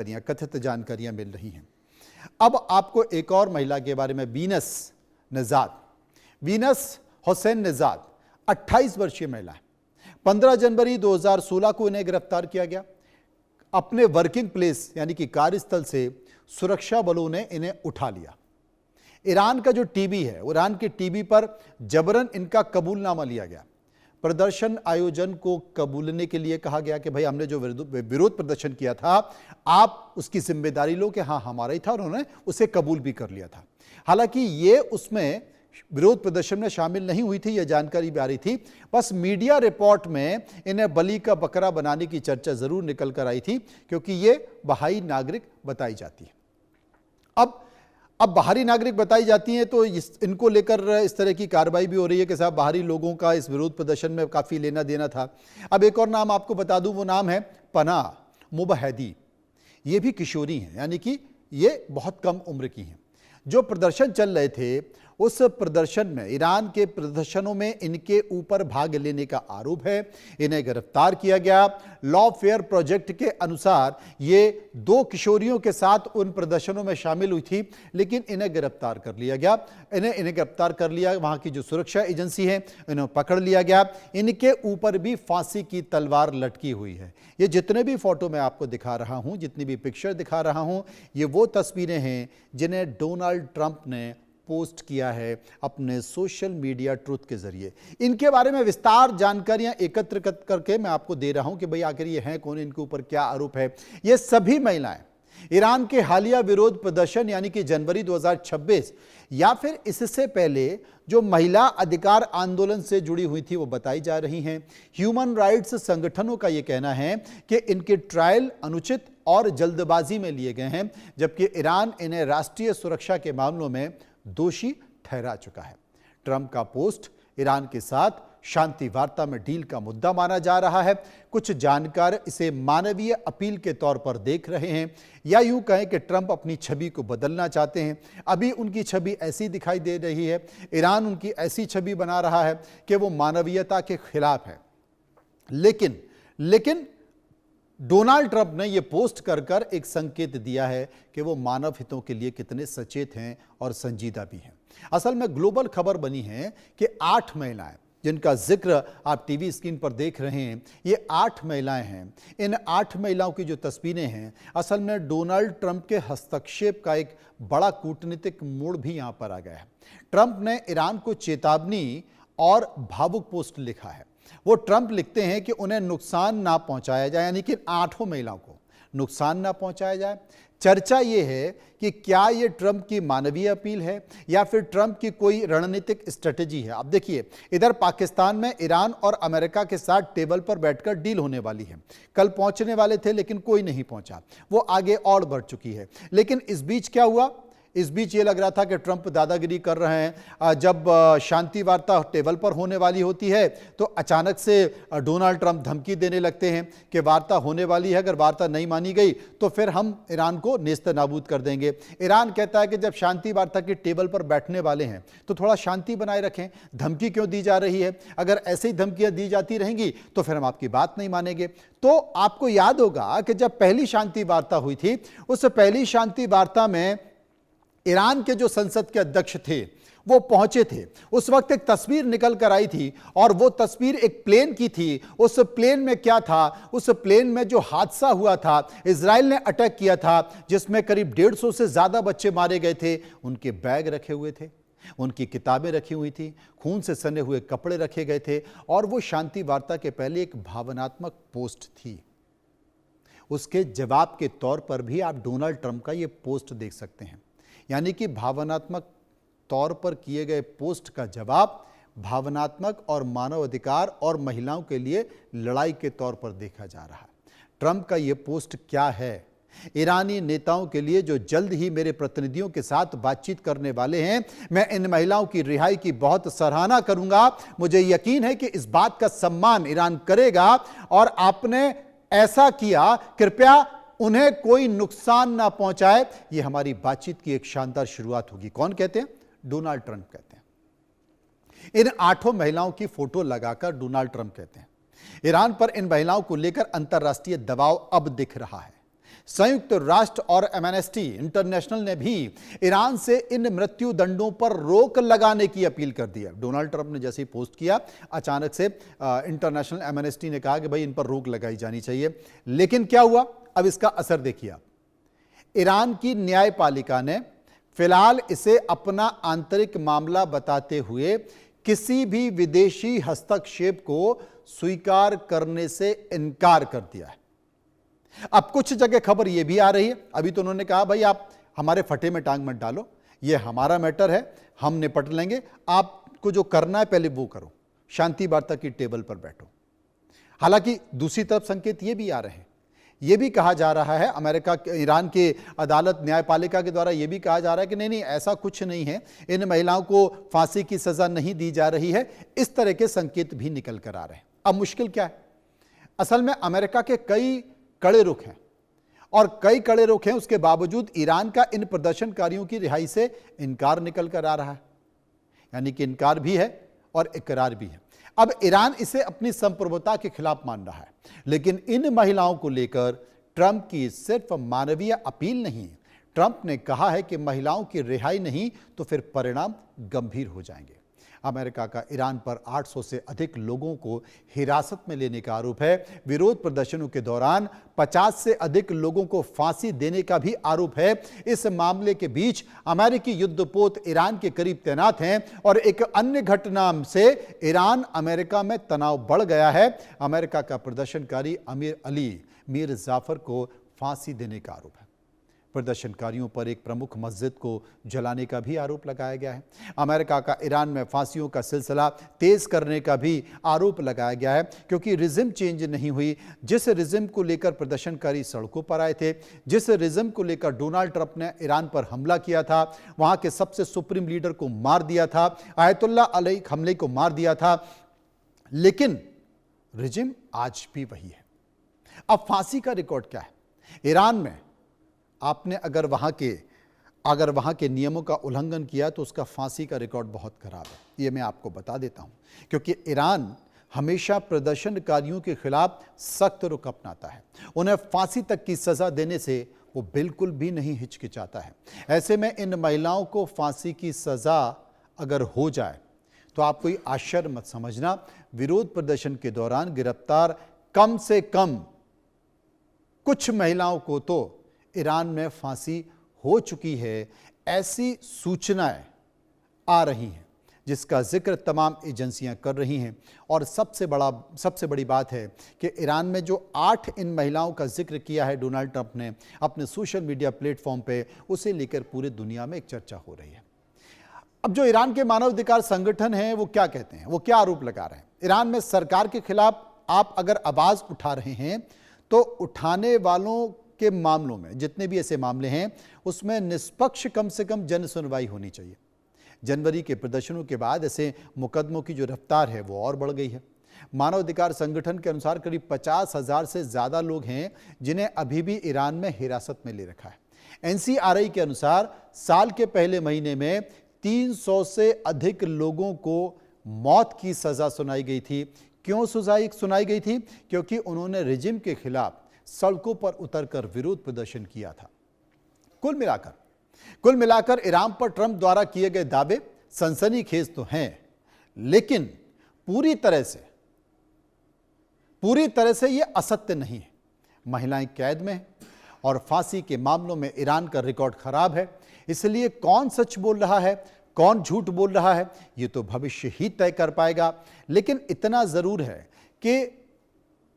कथित जानकारियां मिल रही हैं। अब आपको एक और महिला के बारे में, वीनस हुसैन निजाद 28 वर्षीय महिला है। 15 जनवरी 2016 को इन्हें गिरफ्तार किया गया। अपने वर्किंग प्लेस यानी कि कार्यस्थल से सुरक्षा बलों ने इन्हें उठा लिया। ईरान का जो टीवी है, ईरान के टीवी पर जबरन इनका कबूलनामा लिया गया। प्रदर्शन आयोजन को कबूलने के लिए कहा गया कि भाई हमने जो विरोध प्रदर्शन किया था आप उसकी जिम्मेदारी लो, कि हाँ हमारा ही था, और उन्होंने उसे कबूल भी कर लिया था। हालांकि ये उसमें विरोध प्रदर्शन में शामिल नहीं हुई थी, यह जानकारी भी आ रही थी। बस मीडिया रिपोर्ट में इन्हें बलि का बकरा बनाने की चर्चा जरूर निकल कर आई थी, क्योंकि ये बहाई नागरिक बताई जाती है। अब बाहरी नागरिक बताई जाती हैं तो इनको लेकर इस तरह की कार्रवाई भी हो रही है कि साहब बाहरी लोगों का इस विरोध प्रदर्शन में काफ़ी लेना देना था। अब एक और नाम आपको बता दूं, वो नाम है पनाह मुबहदी। ये भी किशोरी हैं, यानी कि ये बहुत कम उम्र की हैं। जो प्रदर्शन चल रहे थे उस प्रदर्शन में, ईरान के प्रदर्शनों में इनके ऊपर भाग लेने का आरोप है। इन्हें गिरफ्तार किया गया। लॉ फेयर प्रोजेक्ट के अनुसार ये 2 किशोरियों के साथ उन प्रदर्शनों में शामिल हुई थी, लेकिन इन्हें गिरफ्तार कर लिया गया। इन्हें गिरफ्तार कर लिया, वहां की जो सुरक्षा एजेंसी है इन्हें पकड़ लिया गया। इनके ऊपर भी फांसी की तलवार लटकी हुई है। ये जितने भी फोटो मैं आपको दिखा रहा हूं, जितनी भी पिक्चर दिखा रहा हूं, ये वो तस्वीरें हैं जिन्हें डोनाल्ड ट्रंप ने पोस्ट किया है अपने सोशल मीडिया ट्रुथ के जरिए। इनके बारे में विस्तार जानकारियां एकत्र करके मैं आपको दे रहा हूं कि भाई आखिर ये हैं कौन, इनके ऊपर क्या आरोप है। ये सभी महिलाएं ईरान के हालिया विरोध प्रदर्शन यानी कि जनवरी 2026 या फिर इससे पहले जो महिला अधिकार आंदोलन से जुड़ी हुई थी वो बताई जा रही हैं। ह्यूमन राइट्स संगठनों का यह कहना है कि इनके ट्रायल अनुचित और जल्दबाजी में लिए गए हैं, जबकि ईरान इन्हें राष्ट्रीय सुरक्षा के मामलों में दोषी ठहरा चुका है। ट्रंप का पोस्ट ईरान के साथ शांति वार्ता में डील का मुद्दा माना जा रहा है। कुछ जानकार इसे मानवीय अपील के तौर पर देख रहे हैं, या यूं कहें कि ट्रंप अपनी छवि को बदलना चाहते हैं। अभी उनकी छवि ऐसी दिखाई दे रही है, ईरान उनकी ऐसी छवि बना रहा है कि वो मानवीयता के खिलाफ है। लेकिन डोनाल्ड ट्रंप ने यह पोस्ट कर एक संकेत दिया है कि वो मानव हितों के लिए कितने सचेत हैं और संजीदा भी हैं। असल में ग्लोबल खबर बनी है कि 8 महिलाएं, जिनका जिक्र आप टीवी स्क्रीन पर देख रहे हैं, ये 8 महिलाएं हैं। इन 8 महिलाओं की जो तस्वीरें हैं, असल में डोनाल्ड ट्रंप के हस्तक्षेप का एक बड़ा कूटनीतिक मोड़ भी यहां पर आ गया है। ट्रंप ने ईरान को चेतावनी और भावुक पोस्ट लिखा है। वो ट्रंप लिखते हैं कि उन्हें नुकसान ना पहुंचाया जाए, यानी कि 8 महिलाओं को नुकसान ना पहुंचाया जाए। चर्चा यह है कि क्या यह ट्रंप की मानवीय अपील है या फिर ट्रंप की कोई रणनीतिक स्ट्रेटेजी है। अब देखिए, इधर पाकिस्तान में ईरान और अमेरिका के साथ टेबल पर बैठकर डील होने वाली है। कल पहुंचने वाले थे लेकिन कोई नहीं पहुंचा, वो आगे और बढ़ चुकी है। लेकिन इस बीच क्या हुआ? इस बीच ये लग रहा था कि ट्रंप दादागिरी कर रहे हैं। जब शांति वार्ता टेबल पर होने वाली होती है तो अचानक से डोनाल्ड ट्रंप धमकी देने लगते हैं कि वार्ता होने वाली है, अगर वार्ता नहीं मानी गई तो फिर हम ईरान को नेस्तनाबूद कर देंगे। ईरान कहता है कि जब शांति वार्ता के टेबल पर बैठने वाले हैं तो थोड़ा शांति बनाए रखें, धमकी क्यों दी जा रही है? अगर ऐसे ही धमकियां दी जाती रहेंगी तो फिर हम आपकी बात नहीं मानेंगे। तो आपको याद होगा कि जब पहली शांति वार्ता हुई थी, उस पहली शांति वार्ता में ईरान के जो संसद के अध्यक्ष थे वो पहुंचे थे। उस वक्त एक तस्वीर निकल कर आई थी और वो तस्वीर एक प्लेन की थी। उस प्लेन में क्या था? उस प्लेन में जो हादसा हुआ था, इजराइल ने अटैक किया था जिसमें करीब 150 से ज्यादा बच्चे मारे गए थे। उनके बैग रखे हुए थे, उनकी किताबें रखी हुई थी, खून से सने हुए कपड़े रखे गए थे, और वो शांति वार्ता के पहले एक भावनात्मक पोस्ट थी। उसके जवाब के तौर पर भी आप डोनाल्ड ट्रंप का ये पोस्ट देख सकते हैं, यानी कि भावनात्मक तौर पर किए गए पोस्ट का जवाब भावनात्मक और मानवाधिकार और महिलाओं के लिए लड़ाई के तौर पर देखा जा रहा है। ट्रंप का यह पोस्ट क्या है? ईरानी नेताओं के लिए जो जल्द ही मेरे प्रतिनिधियों के साथ बातचीत करने वाले हैं, मैं इन महिलाओं की रिहाई की बहुत सराहना करूंगा। मुझे यकीन है कि इस बात का सम्मान ईरान करेगा और आपने ऐसा किया, कृपया उन्हें कोई नुकसान ना पहुंचाए। यह हमारी बातचीत की एक शानदार शुरुआत होगी। कौन कहते हैं? डोनाल्ड ट्रंप कहते हैं। इन 8 महिलाओं की फोटो लगाकर डोनाल्ड ट्रंप कहते हैं ईरान पर इन महिलाओं को लेकर अंतर्राष्ट्रीय दबाव अब दिख रहा है। संयुक्त राष्ट्र और एमनेस्टी इंटरनेशनल ने भी ईरान से इन मृत्यु दंडों पर रोक लगाने की अपील कर दी है। डोनाल्ड ट्रंप ने जैसे ही पोस्ट किया, अचानक से इंटरनेशनल एमनेस्टी ने कहा कि भाई इन पर रोक लगाई जानी चाहिए। लेकिन क्या हुआ, अब इसका असर देखिए आप। ईरान की न्यायपालिका ने फिलहाल इसे अपना आंतरिक मामला बताते हुए किसी भी विदेशी हस्तक्षेप को स्वीकार करने से इनकार कर दिया है। अब कुछ जगह खबर यह भी आ रही है, अभी तो उन्होंने कहा भाई आप हमारे फटे में टांग मत डालो, यह हमारा मैटर है, हम निपट लेंगे, आपको जो करना है पहले वो करो, शांति वार्ता की टेबल पर बैठो। हालांकि दूसरी तरफ संकेत ये भी आ रहे हैं, यह भी कहा जा रहा है, अमेरिका ईरान के अदालत न्यायपालिका के द्वारा यह भी कहा जा रहा है कि नहीं ऐसा कुछ नहीं है, इन महिलाओं को फांसी की सजा नहीं दी जा रही है। इस तरह के संकेत भी निकल कर आ रहे हैं। अब मुश्किल क्या है, असल में अमेरिका के कई कड़े रुख हैं और कई कड़े रुख हैं, उसके बावजूद ईरान का इन प्रदर्शनकारियों की रिहाई से इनकार निकल कर आ रहा है। यानी कि इनकार भी है और इकरार भी है। अब ईरान इसे अपनी संप्रभुता के खिलाफ मान रहा है, लेकिन इन महिलाओं को लेकर ट्रंप की सिर्फ मानवीय अपील नहीं, ट्रंप ने कहा है कि महिलाओं की रिहाई नहीं तो फिर परिणाम गंभीर हो जाएंगे। अमेरिका का ईरान पर 800 से अधिक लोगों को हिरासत में लेने का आरोप है। विरोध प्रदर्शनों के दौरान 50 से अधिक लोगों को फांसी देने का भी आरोप है। इस मामले के बीच अमेरिकी युद्धपोत ईरान के करीब तैनात हैं और एक अन्य घटना से ईरान अमेरिका में तनाव बढ़ गया है। अमेरिका का प्रदर्शनकारी अमीर अली मीर जाफर को फांसी देने का आरोप है। प्रदर्शनकारियों पर एक प्रमुख मस्जिद को जलाने का भी आरोप लगाया गया है। अमेरिका का ईरान में फांसियों का सिलसिला तेज करने का भी आरोप लगाया गया है, क्योंकि रिजिम चेंज नहीं हुई। जिस रिजिम को लेकर प्रदर्शनकारी सड़कों पर आए थे, जिस रिजिम को लेकर डोनाल्ड ट्रंप ने ईरान पर हमला किया था, वहां के सबसे सुप्रीम लीडर को मार दिया था, आयतुल्लाह अली खमेनी को मार दिया था, लेकिन रिजिम आज भी वही है। अब फांसी का रिकॉर्ड क्या है ईरान में? आपने अगर वहां के नियमों का उल्लंघन किया तो उसका फांसी का रिकॉर्ड बहुत खराब है। ये मैं आपको बता देता हूं, क्योंकि ईरान हमेशा प्रदर्शनकारियों के खिलाफ सख्त रुख अपनाता है। उन्हें फांसी तक की सजा देने से वो बिल्कुल भी नहीं हिचकिचाता है। ऐसे में इन महिलाओं को फांसी की सजा अगर हो जाए तो आप कोई आश्चर्य मत समझना, विरोध प्रदर्शन के दौरान गिरफ्तार कम से कम कुछ महिलाओं को तो ईरान में फांसी हो चुकी है। ऐसी सूचनाएं आ रही हैं जिसका जिक्र तमाम एजेंसियां कर रही हैं। और सबसे बड़ी बात है कि ईरान में जो 8 इन महिलाओं का जिक्र किया है डोनाल्ड ट्रंप ने अपने सोशल मीडिया प्लेटफॉर्म पे, उसे लेकर पूरी दुनिया में एक चर्चा हो रही है। अब जो ईरान के मानवाधिकार संगठन हैं वो क्या कहते हैं, वो क्या आरोप लगा रहे हैं? ईरान में सरकार के खिलाफ आप अगर आवाज उठा रहे हैं तो उठाने वालों के मामलों में, जितने भी ऐसे मामले हैं, उसमें निष्पक्ष कम से कम जन सुनवाई होनी चाहिए। जनवरी के प्रदर्शनों के बाद ऐसे मुकदमों की जो रफ्तार है वो और बढ़ गई है। मानवाधिकार संगठन के अनुसार करीब 50,000 से ज्यादा लोग हैं जिन्हें अभी भी ईरान में हिरासत में ले रखा है। एनसीआरआई के अनुसार साल के पहले महीने में 300 से अधिक लोगों को मौत की सजा सुनाई गई थी। क्यों सुनाई गई थी? क्योंकि उन्होंने रिजिम के खिलाफ सड़कों पर उतरकर विरोध प्रदर्शन किया था। कुल मिलाकर ईरान पर ट्रंप द्वारा किए गए दावे सनसनीखेज तो हैं, लेकिन पूरी तरह से यह असत्य नहीं है। महिलाएं कैद में हैं और फांसी के मामलों में ईरान का रिकॉर्ड खराब है। इसलिए कौन सच बोल रहा है, कौन झूठ बोल रहा है, यह तो भविष्य ही तय कर पाएगा। लेकिन इतना जरूर है कि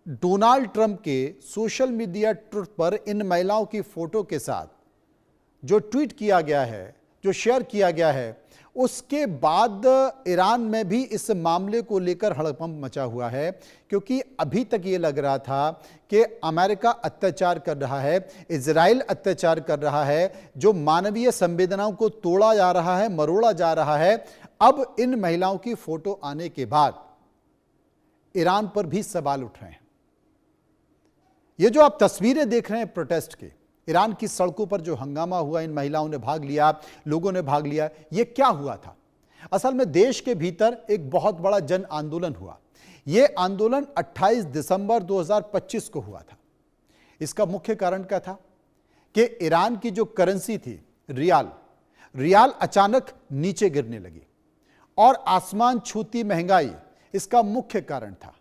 डोनाल्ड ट्रंप के सोशल मीडिया ट्वीट पर इन महिलाओं की फोटो के साथ जो ट्वीट किया गया है, जो शेयर किया गया है, उसके बाद ईरान में भी इस मामले को लेकर हड़कंप मचा हुआ है। क्योंकि अभी तक ये लग रहा था कि अमेरिका अत्याचार कर रहा है, इजराइल अत्याचार कर रहा है, जो मानवीय संवेदनाओं को तोड़ा जा रहा है, मरोड़ा जा रहा है। अब इन महिलाओं की फोटो आने के बाद ईरान पर भी सवाल उठ रहे हैं। ये जो आप तस्वीरें देख रहे हैं प्रोटेस्ट के, ईरान की सड़कों पर जो हंगामा हुआ, इन महिलाओं ने भाग लिया, लोगों ने भाग लिया, ये क्या हुआ था? असल में देश के भीतर एक बहुत बड़ा जन आंदोलन हुआ। यह आंदोलन 28 दिसंबर 2025 को हुआ था। इसका मुख्य कारण क्या था? कि ईरान की जो करेंसी थी रियाल अचानक नीचे गिरने लगी और आसमान छूती महंगाई इसका मुख्य कारण था।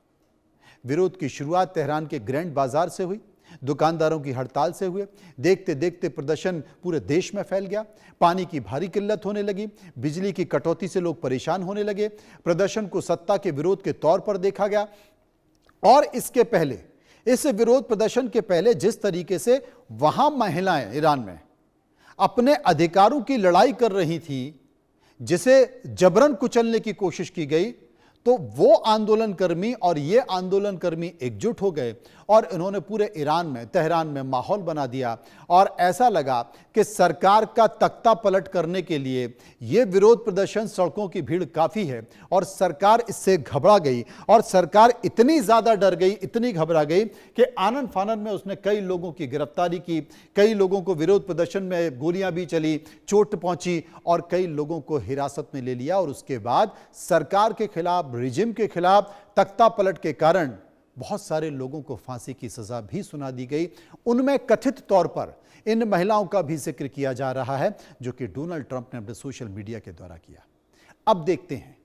विरोध की शुरुआत तेहरान के ग्रैंड बाजार से हुई, दुकानदारों की हड़ताल से हुए। देखते देखते प्रदर्शन पूरे देश में फैल गया। पानी की भारी किल्लत होने लगी, बिजली की कटौती से लोग परेशान होने लगे। प्रदर्शन को सत्ता के विरोध के तौर पर देखा गया और इसके पहले, इस विरोध प्रदर्शन के पहले जिस तरीके से वहां महिलाएं ईरान में अपने अधिकारों की लड़ाई कर रही थी, जिसे जबरन कुचलने की कोशिश की गई, तो वो आंदोलनकर्मी और ये आंदोलनकर्मी एकजुट हो गए और इन्होंने पूरे ईरान में, तेहरान में माहौल बना दिया और ऐसा लगा कि सरकार का तख्ता पलट करने के लिए ये विरोध प्रदर्शन, सड़कों की भीड़ काफ़ी है और सरकार इससे घबरा गई और सरकार इतनी ज़्यादा डर गई, इतनी घबरा गई कि आनन फानन में उसने कई लोगों की गिरफ्तारी की, कई लोगों को विरोध प्रदर्शन में गोलियां भी चली, चोट पहुंची और कई लोगों को हिरासत में ले लिया। और उसके बाद सरकार के खिलाफ, रिजिम के खिलाफ तख्ता पलट के कारण बहुत सारे लोगों को फांसी की सजा भी सुना दी गई। उनमें कथित तौर पर इन महिलाओं का भी जिक्र किया जा रहा है जो कि डोनाल्ड ट्रंप ने अपने सोशल मीडिया के द्वारा किया। अब देखते हैं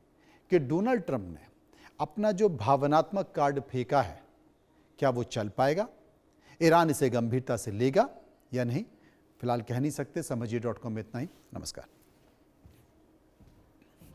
कि डोनाल्ड ट्रंप ने अपना जो भावनात्मक कार्ड फेंका है, क्या वो चल पाएगा? ईरान इसे गंभीरता से लेगा या नहीं? फिलहाल कह नहीं सकते। समझिए.com में इतना ही। नमस्कार।